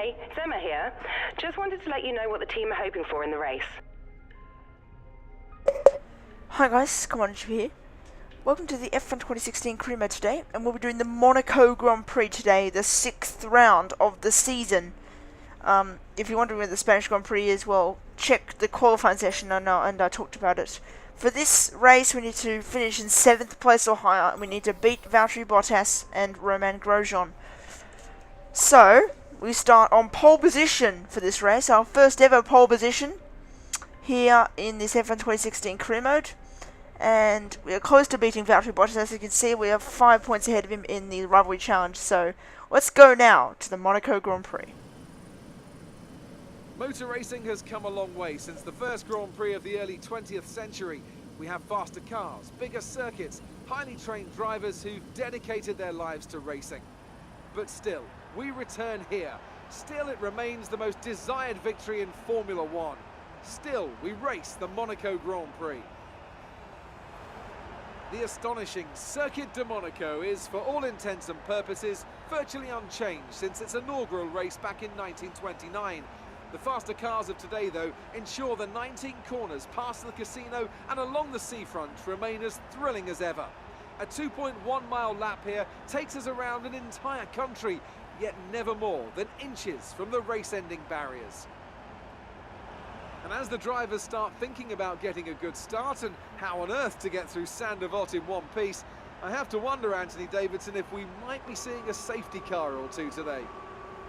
Hey, it's Emma here. Just wanted to let you know what the team are hoping for in the race. Hi guys, CombinedYoutuber here. Welcome to the F1 2016 career mode today, and we'll be doing the Monaco Grand Prix today, the 6th round of the season. If you're wondering where the Spanish Grand Prix is, well, check the qualifying session and I talked about it. For this race, we need to finish in 7th place or higher, and we need to beat Valtteri Bottas and Romain Grosjean. So, we start on pole position for this race, our first ever pole position here in this F1 2016 career mode. And we are close to beating Valtteri Bottas. As you can see, we are 5 points ahead of him in the rivalry challenge. So, let's go now to the Monaco Grand Prix. Motor racing has come a long way since the first Grand Prix of the early 20th century. We have faster cars, bigger circuits, highly trained drivers who've dedicated their lives to racing. But still, we return here. Still, it remains the most desired victory in Formula One. Still, we race the Monaco Grand Prix. The astonishing Circuit de Monaco is, for all intents and purposes, virtually unchanged since its inaugural race back in 1929. The faster cars of today, though, ensure the 19 corners past the casino and along the seafront remain as thrilling as ever. A 2.1-mile lap here takes us around an entire country, yet never more than inches from the race-ending barriers. And as the drivers start thinking about getting a good start and how on earth to get through Saint-Devote in one piece, I have to wonder, Anthony Davidson, if we might be seeing a safety car or two today.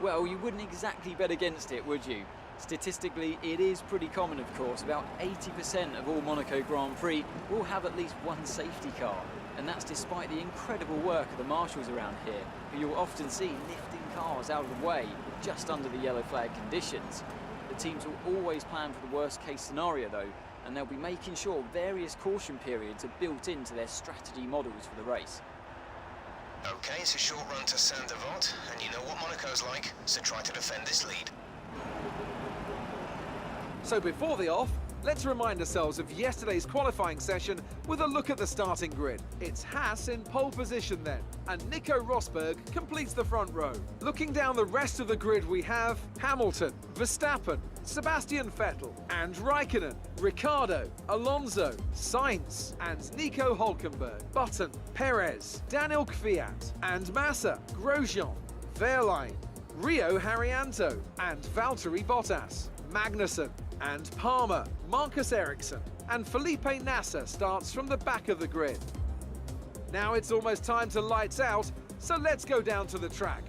Well, you wouldn't exactly bet against it, would you? Statistically, it is pretty common, of course. About 80% of all Monaco Grand Prix will have at least one safety car. And that's despite the incredible work of the marshals around here, who you'll often see lifting cars out of the way just under the yellow flag conditions. The teams will always plan for the worst case scenario though, and they'll be making sure various caution periods are built into their strategy models for the race. Okay, it's a short run to Saint-Devote, and you know what Monaco's like, so try to defend this lead. So before the off, let's remind ourselves of yesterday's qualifying session with a look at the starting grid. It's Haas in pole position then, and Nico Rosberg completes the front row. Looking down the rest of the grid, we have Hamilton, Verstappen, Sebastian Vettel, and Raikkonen, Ricciardo, Alonso, Sainz, and Nico Hülkenberg, Button, Perez, Daniel Kvyat, and Massa, Grosjean, Wehrlein, Rio Haryanto, and Valtteri Bottas, Magnussen, and Palmer, Marcus Ericsson, and Felipe Nasser starts from the back of the grid. Now it's almost time to lights out, so let's go down to the track.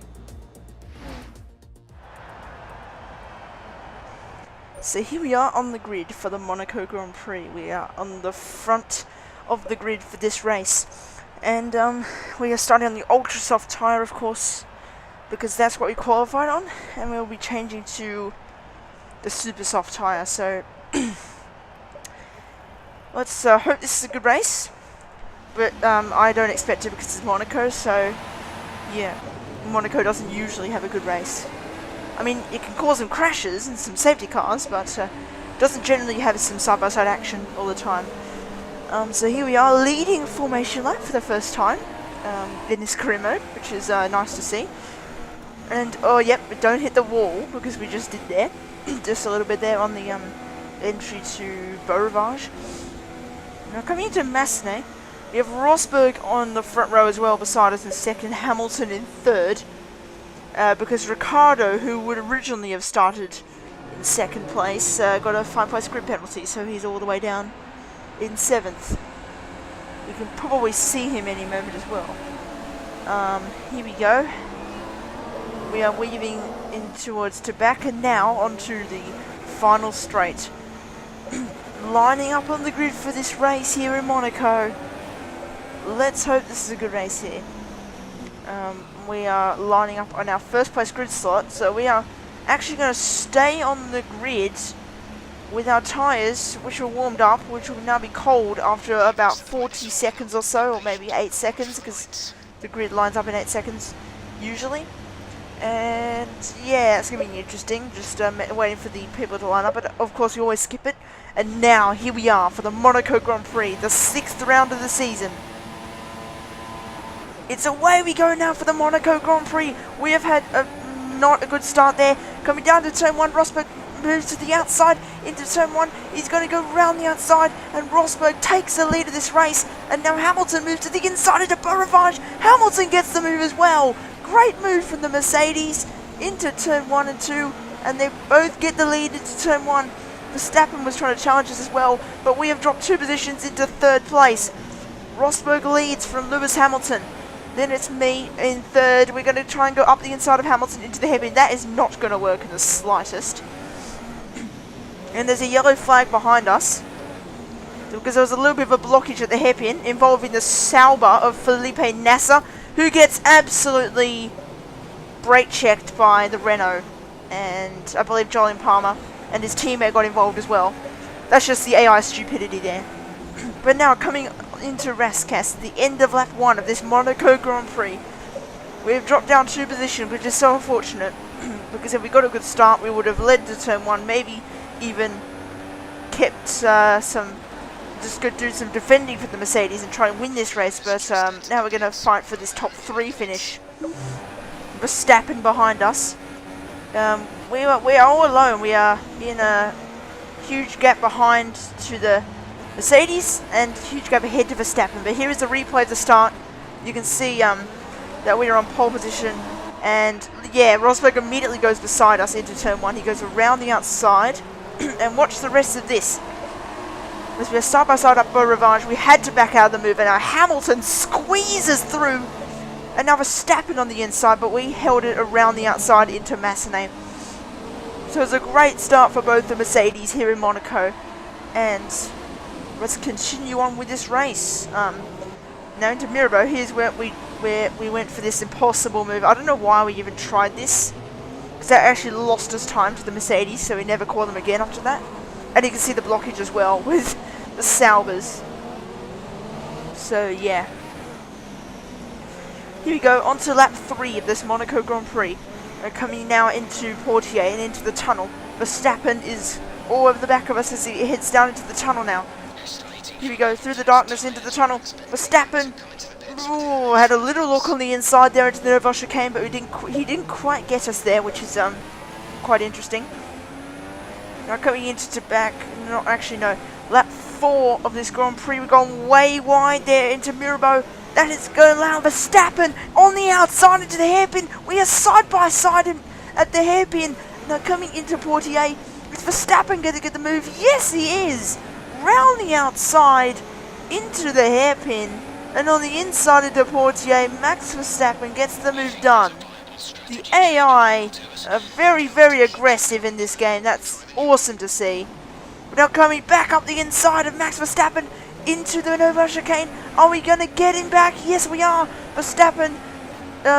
So here we are on the grid for the Monaco Grand Prix. We are on the front of the grid for this race. And we are starting on the ultra soft tyre, of course, because that's what we qualified on. And we'll be changing to the super soft tyre. So let's hope this is a good race. But I don't expect it because it's Monaco. So yeah, Monaco doesn't usually have a good race. I mean, it can cause some crashes and some safety cars, but doesn't generally have some side-by-side action all the time. So here we are, leading formation lap for the first time in this career mode, which is nice to see. And, oh yep, but don't hit the wall, because we just did there. Just a little bit there on the entry to Beaurivage. Now coming into Massenet, we have Rosberg on the front row as well beside us in second, Hamilton in third. Because Ricciardo, who would originally have started in second place, got a 5-place grid penalty, so he's all the way down in 7th. We can probably see him any moment as well. Here we go. We are weaving in towards Tobacco now onto the final straight. Lining up on the grid for this race here in Monaco. Let's hope this is a good race here. We are lining up on our first place grid slot, so we are actually going to stay on the grid with our tyres, which are warmed up, which will now be cold after about 40 seconds or so, or maybe 8 seconds, because the grid lines up in 8 seconds usually. And yeah, it's going to be interesting, just waiting for the people to line up, but of course we always skip it. And now, here we are for the Monaco Grand Prix, the 6th round of the season. It's away we go now for the Monaco Grand Prix. We have had a not a good start there. Coming down to turn 1, Rosberg moves to the outside into turn 1. He's going to go around the outside, and Rosberg takes the lead of this race. And now Hamilton moves to the inside into Barrage. Hamilton gets the move as well. Great move from the Mercedes into turn 1 and 2, and they both get the lead into turn 1. Verstappen was trying to challenge us as well, but we have dropped 2 positions into 3rd place. Rosberg leads from Lewis Hamilton. Then it's me in 3rd. We're going to try and go up the inside of Hamilton into the hairpin. That is not going to work in the slightest. And there's a yellow flag behind us, because there was a little bit of a blockage at the hairpin involving the Sauber of Felipe Nasser, who gets absolutely brake checked by the Renault. And I believe Jolyon Palmer and his teammate got involved as well. That's just the AI stupidity there. But now coming into Rascasse, the end of lap 1 of this Monaco Grand Prix. We've dropped down 2 positions, which is so unfortunate, because if we got a good start, we would have led to turn 1, maybe even kept just go do some defending for the Mercedes and try and win this race. But now we're going to fight for this top 3 finish. Verstappen behind us. We are all alone. We are in a huge gap behind to the Mercedes and huge gap ahead to Verstappen. But here is the replay of the start. You can see that we are on pole position, and yeah, Rosberg immediately goes beside us into turn 1. He goes around the outside, and watch the rest of this. As we are side by side up Beau Rivage, we had to back out of the move, and now Hamilton squeezes through. And now Verstappen on the inside, but we held it around the outside into Massenet. So it was a great start for both the Mercedes here in Monaco. And let's continue on with this race. Now into Mirabeau, here's where we went for this impossible move. I don't know why we even tried this, because that actually lost us time to the Mercedes, so we never called them again after that. And you can see the blockage as well with the Saubers. So yeah. Here we go, on to lap 3 of this Monaco Grand Prix. We're coming now into Portier and into the tunnel. Verstappen is all over the back of us as he heads down into the tunnel now. Here we go, through the darkness into the tunnel. Verstappen had a little look on the inside there into the Nova chicane, but he didn't quite get us there, which is quite interesting. Now coming into lap 4 of this Grand Prix. We're going way wide there into Mirabeau. That is going to allow Verstappen on the outside into the hairpin. We are side by side at the hairpin. Now coming into Portier. Is Verstappen going to get the move? Yes, he is. Round the outside into the hairpin. And on the inside of the Portier, Max Verstappen gets the move done. The AI are very, very aggressive in this game. That's awesome to see. We're now coming back up the inside of Max Verstappen into the Nova chicane. Are we going to get him back? Yes, we are. Verstappen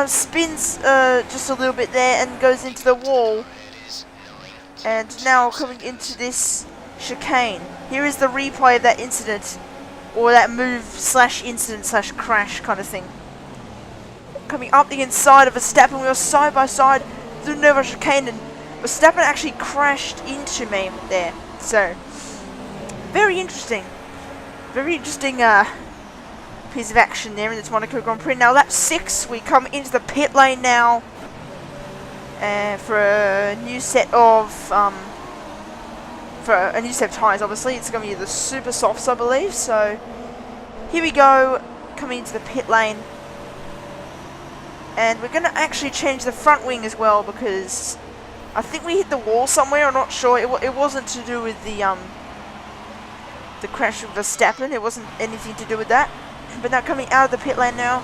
spins just a little bit there and goes into the wall. And now coming into this chicane. Here is the replay of that incident, or that move slash incident slash crash kind of thing. Coming up the inside of Verstappen, we are side by side through Nova chicane, and Verstappen actually crashed into me there. So, very interesting. Very interesting piece of action there in this Monaco Grand Prix. Now lap 6, we come into the pit lane now for a new set of tyres. Obviously, it's going to be the super softs, I believe. So here we go, coming into the pit lane, and we're going to actually change the front wing as well, because I think we hit the wall somewhere. I'm not sure. It wasn't to do with the crash with Verstappen. It wasn't anything to do with that. But now coming out of the pit lane now,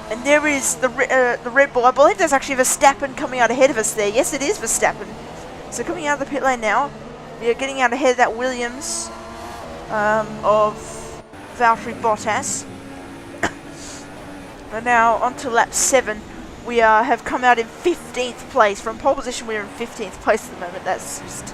and there is the Red Bull. I believe there's actually Verstappen coming out ahead of us there. Yes, it is Verstappen. So coming out of the pit lane now, we are getting out ahead of that Williams of Valtteri Bottas. And now on to lap 7. We have come out in 15th place. From pole position, we're in 15th place at the moment. That's just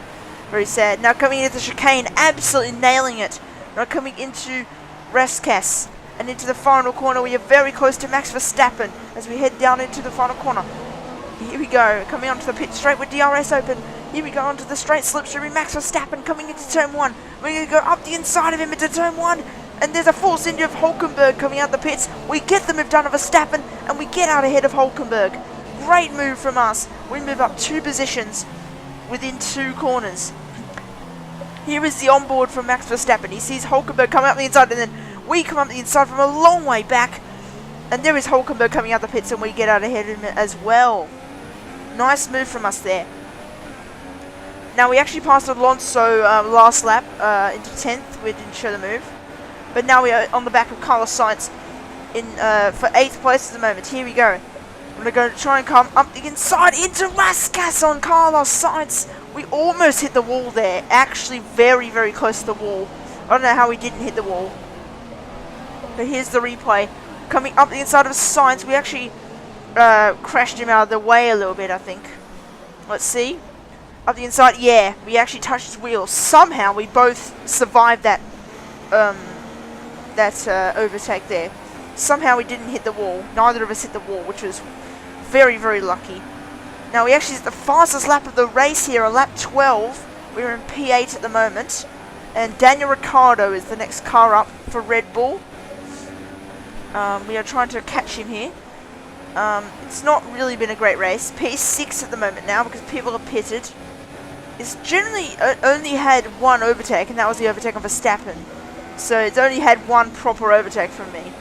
very sad. Now coming into the chicane, absolutely nailing it. Now coming into Rascasse and into the final corner. We are very close to Max Verstappen as we head down into the final corner. Here we go, coming onto the pit straight with DRS open. Here we go onto the straight slipstream. Max Verstappen coming into turn 1. We're going to go up the inside of him into turn 1. And there's a force injury of Hulkenberg coming out the pits. We get the move done of Verstappen and we get out ahead of Hulkenberg. great move from us. We move up 2 positions within 2 corners. Here is the onboard from Max Verstappen. He sees Hulkenberg coming up the inside, and then we come up the inside from a long way back. And there is Hulkenberg coming out the pits, and we get out ahead of him as well. Nice move from us there. Now we actually passed Alonso last lap into 10th. We didn't show the move. But now we are on the back of Carlos Sainz for 8th place at the moment. Here we go. We're going to try and come up the inside into Raskas on Carlos Sainz. We almost hit the wall there. Actually very, very close to the wall. I don't know how we didn't hit the wall. But here's the replay. Coming up the inside of Sainz. We actually crashed him out of the way a little bit, I think. Let's see. Up the inside. Yeah, we actually touched his wheel. Somehow we both survived that overtake there. Somehow we didn't hit the wall. Neither of us hit the wall, which was very, very lucky. Now we actually hit the fastest lap of the race here, on lap 12. We're in P8 at the moment. And Daniel Ricciardo is the next car up for Red Bull. We are trying to catch him here. It's not really been a great race. P6 at the moment now because people are pitted. It's generally only had one overtake, and that was the overtake of Verstappen. So it's only had one proper overtake from me.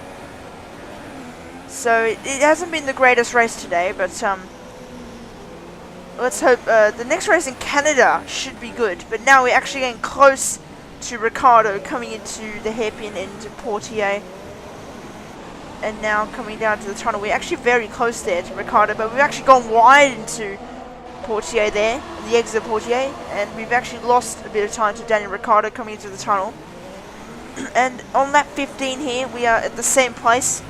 So it hasn't been the greatest race today, but let's hope the next race in Canada should be good. But now we're actually getting close to Ricciardo coming into the hairpin into Portier. And now coming down to the tunnel. We're actually very close there to Ricciardo, but we've actually gone wide into Portier there, the exit of Portier, and we've actually lost a bit of time to Daniel Ricciardo coming into the tunnel. And on lap 15 here, we are at the same place.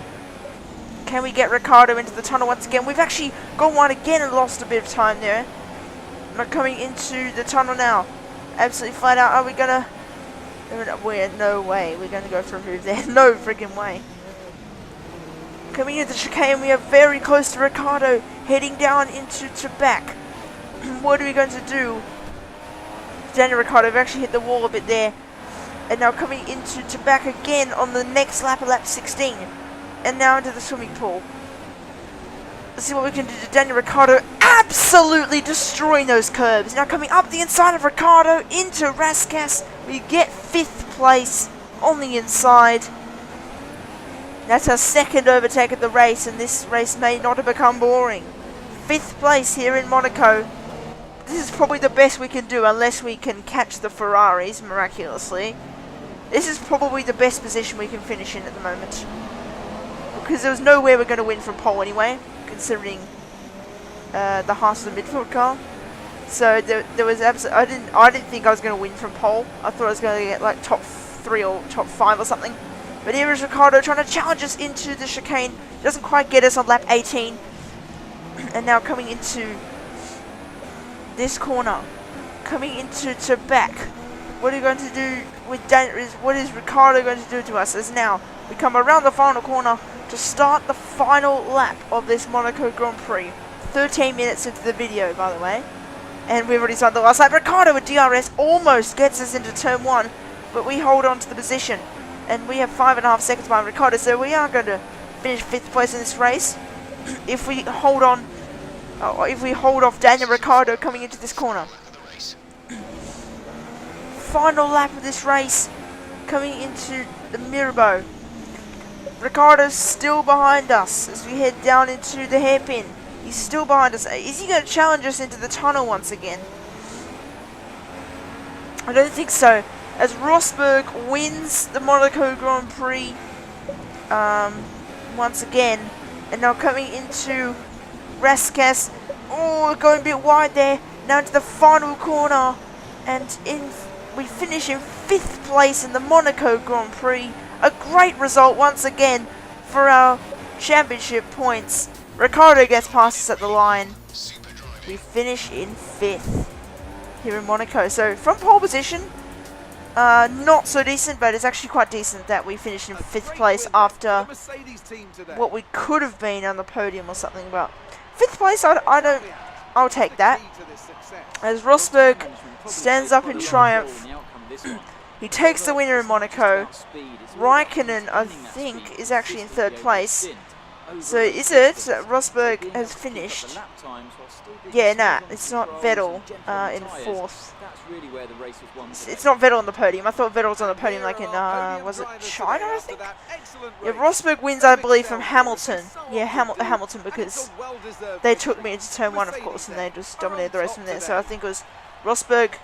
Can we get Ricciardo into the tunnel once again? We've actually gone wide again and lost a bit of time there. We're coming into the tunnel now. Absolutely flat out. Are we gonna... no way. We're gonna go for a move there. No friggin' way. Coming into the chicane, we are very close to Ricciardo, heading down into back. What are we going to do? Daniel Ricciardo, we've actually hit the wall a bit there. And now coming into back again on the next lap of lap 16. And now into the swimming pool. Let's see what we can do to Daniel Ricciardo. Absolutely destroying those curbs. Now coming up the inside of Ricciardo into Raskas. We get 5th place on the inside. That's our 2nd overtake of the race, and this race may not have become boring. 5th place here in Monaco. This is probably the best we can do unless we can catch the Ferraris miraculously. This is probably the best position we can finish in at the moment. Because there was no way we're going to win from pole anyway, considering the Haas of the midfield car. So there was absolutely, I didn't think I was going to win from pole. I thought I was going to get like top 3 or top 5 or something. But here is Ricciardo trying to challenge us into the chicane. Doesn't quite get us on lap 18. And now coming into this corner. Coming into back. What are you going to do with what is Ricciardo going to do to us? As now we come around the final corner to start the final lap of this Monaco Grand Prix. 13 minutes into the video, by the way. And we've already started the last lap. Ricciardo with DRS almost gets us into turn 1. But we hold on to the position. And we have 5.5 seconds behind Ricciardo, so we are going to finish 5th place in this race if we hold on, if we hold off Daniel Ricciardo coming into this corner. Final lap of this race, coming into the Mirabeau. Ricciardo's still behind us as we head down into the hairpin. He's still behind us. Is he going to challenge us into the tunnel once again? I don't think so. As Rosberg wins the Monaco Grand Prix once again. And now coming into Raskas. Oh, going a bit wide there. Now into the final corner. And we finish in 5th place in the Monaco Grand Prix. A great result once again for our championship points. Ricciardo gets past us at the line. We finish in 5th here in Monaco. So from pole position, not so decent, but it's actually quite decent that we finished in 5th place after what we could have been on the podium or something. But 5th place, I'll take that. As Rosberg stands up in triumph, he takes the winner in Monaco. Raikkonen, I think, is actually in 3rd place. So is it that Rosberg has finished? Yeah, nah, it's not Vettel in 4th. It's not Vettel on the podium. I thought Vettel was on the podium like in, was it China, I think? Yeah, Rosberg wins, I believe, from Hamilton. Yeah, Hamilton, because they took me into turn 1, of course, and they just dominated the race from there. So I think it was Rosberg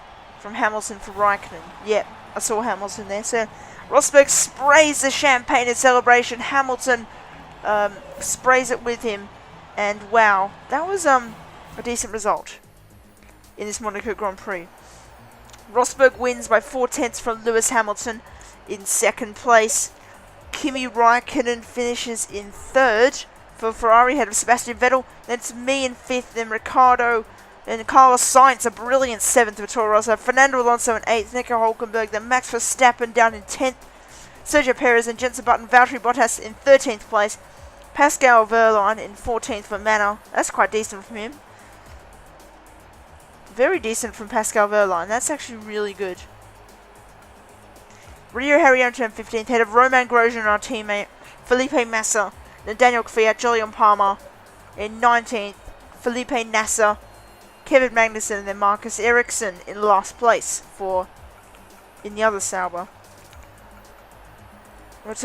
from Hamilton for Raikkonen. Yep, I saw Hamilton there. So Rosberg sprays the champagne in celebration. Hamilton sprays it with him, and wow, that was a decent result in this Monaco Grand Prix. Rosberg wins by 4/10 from Lewis Hamilton in 2nd place. Kimi Raikkonen finishes in 3rd for Ferrari, ahead of Sebastian Vettel. Then it's me in 5th, then Ricciardo, and Carlos Sainz, a brilliant 7th for Toro Rosso. Fernando Alonso in 8th, Nico Hülkenberg, then Max Verstappen down in 10th. Sergio Perez and Jenson Button, Valtteri Bottas in 13th place. Pascal Wehrlein in 14th for Manor. That's quite decent from him. Very decent from Pascal Wehrlein. That's actually really good. Rio Haryanto in 15th, head of Romain Grosjean, our teammate. Felipe Massa, then Daniel Kvyat, Jolyon Palmer in 19th. Felipe Nasser, Kevin Magnussen, and then Marcus Ericsson in last place in the other Sauber. But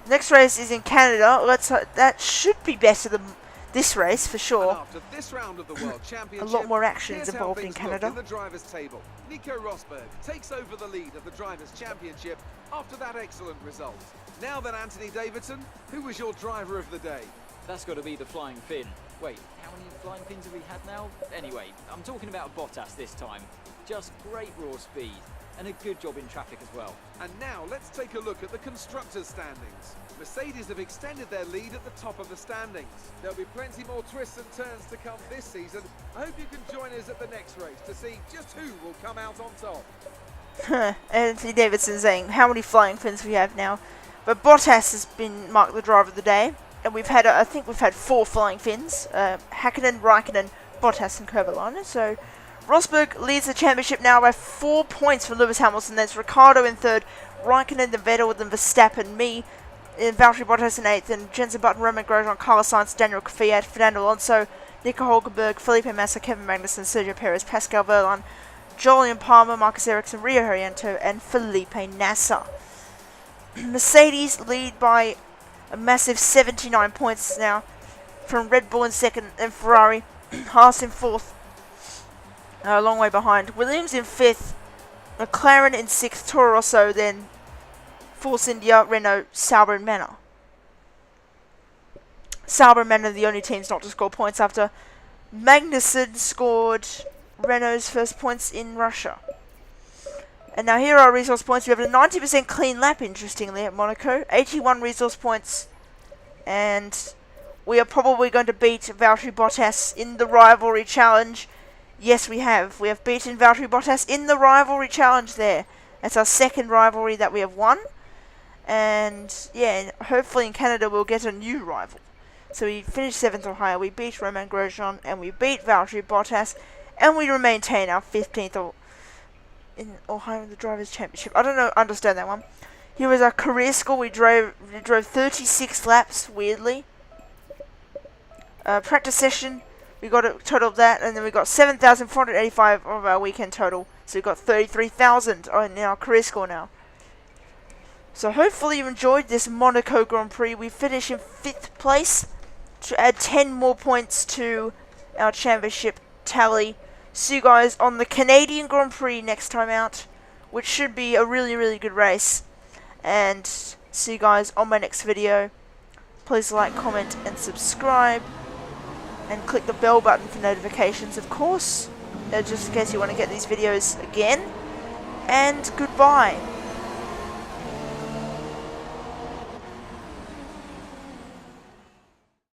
next race is in Canada. That should be better than this race for sure. After this round of the World Championship, a lot more action is here's how involved in things Canada. look in the drivers' table. Nico Rosberg takes over the lead of the Drivers' Championship after that excellent result. Now then, Anthony Davidson, who was your driver of the day? That's got to be the Flying Finn. Wait, how many Flying Fins have we had now? Anyway, I'm talking about Bottas this time. Just great raw speed, and a good job in traffic as well. And now let's take a look at the constructors' standings. Mercedes have extended their lead at the top of the standings. There'll be plenty more twists and turns to come this season. I hope you can join us at the next race to see just who will come out on top. Anthony Davidson saying how many Flying Fins we have now. But Bottas has been marked the driver of the day. And we've had, I think we've had 4 Flying Fins. Hakkinen, Raikkonen, Bottas and Kovalainen. So Rosberg leads the championship now by 4 points from Lewis Hamilton. There's Ricciardo in 3rd, Raikkonen, then Vettel, then Verstappen, me, Valtteri Bottas in 8th, and Jenson Button, Romain Grosjean, Carlos Sainz, Daniel Kvyat, Fernando Alonso, Nico Hülkenberg, Felipe Massa, Kevin Magnussen, Sergio Perez, Pascal Wehrlein, Jolyon Palmer, Marcus Ericsson, Rio Haryanto, and Felipe Nasser. Mercedes lead by a massive 79 points now from Red Bull in 2nd and Ferrari. Haas in 4th. A long way behind. Williams in 5th. McLaren in 6th. Toro Rosso, then Force India, Renault, Sauber and Manor. Sauber and Manor are the only teams not to score points after Magnussen scored Renault's first points in Russia. And now here are our resource points. We have a 90% clean lap, interestingly, at Monaco. 81 resource points. And we are probably going to beat Valtteri Bottas in the rivalry challenge. Yes, we have. We have beaten Valtteri Bottas in the rivalry challenge there. That's our 2nd rivalry that we have won. And, yeah, hopefully in Canada we'll get a new rival. So we finished 7th or higher. We beat Romain Grosjean and we beat Valtteri Bottas. And we maintain our 15th or higher in the Drivers' Championship. I don't understand that one. Here was our career score. We drove 36 laps, weirdly. Practice session, we got a total of that, and then we got 7,485 of our weekend total. So we got 33,000 in our career score now. So hopefully you enjoyed this Monaco Grand Prix. We finish in 5th place to add 10 more points to our championship tally. See you guys on the Canadian Grand Prix next time out, which should be a really, really good race. And see you guys on my next video. Please like, comment, and subscribe. And click the bell button for notifications, of course, just in case you want to get these videos again. And goodbye.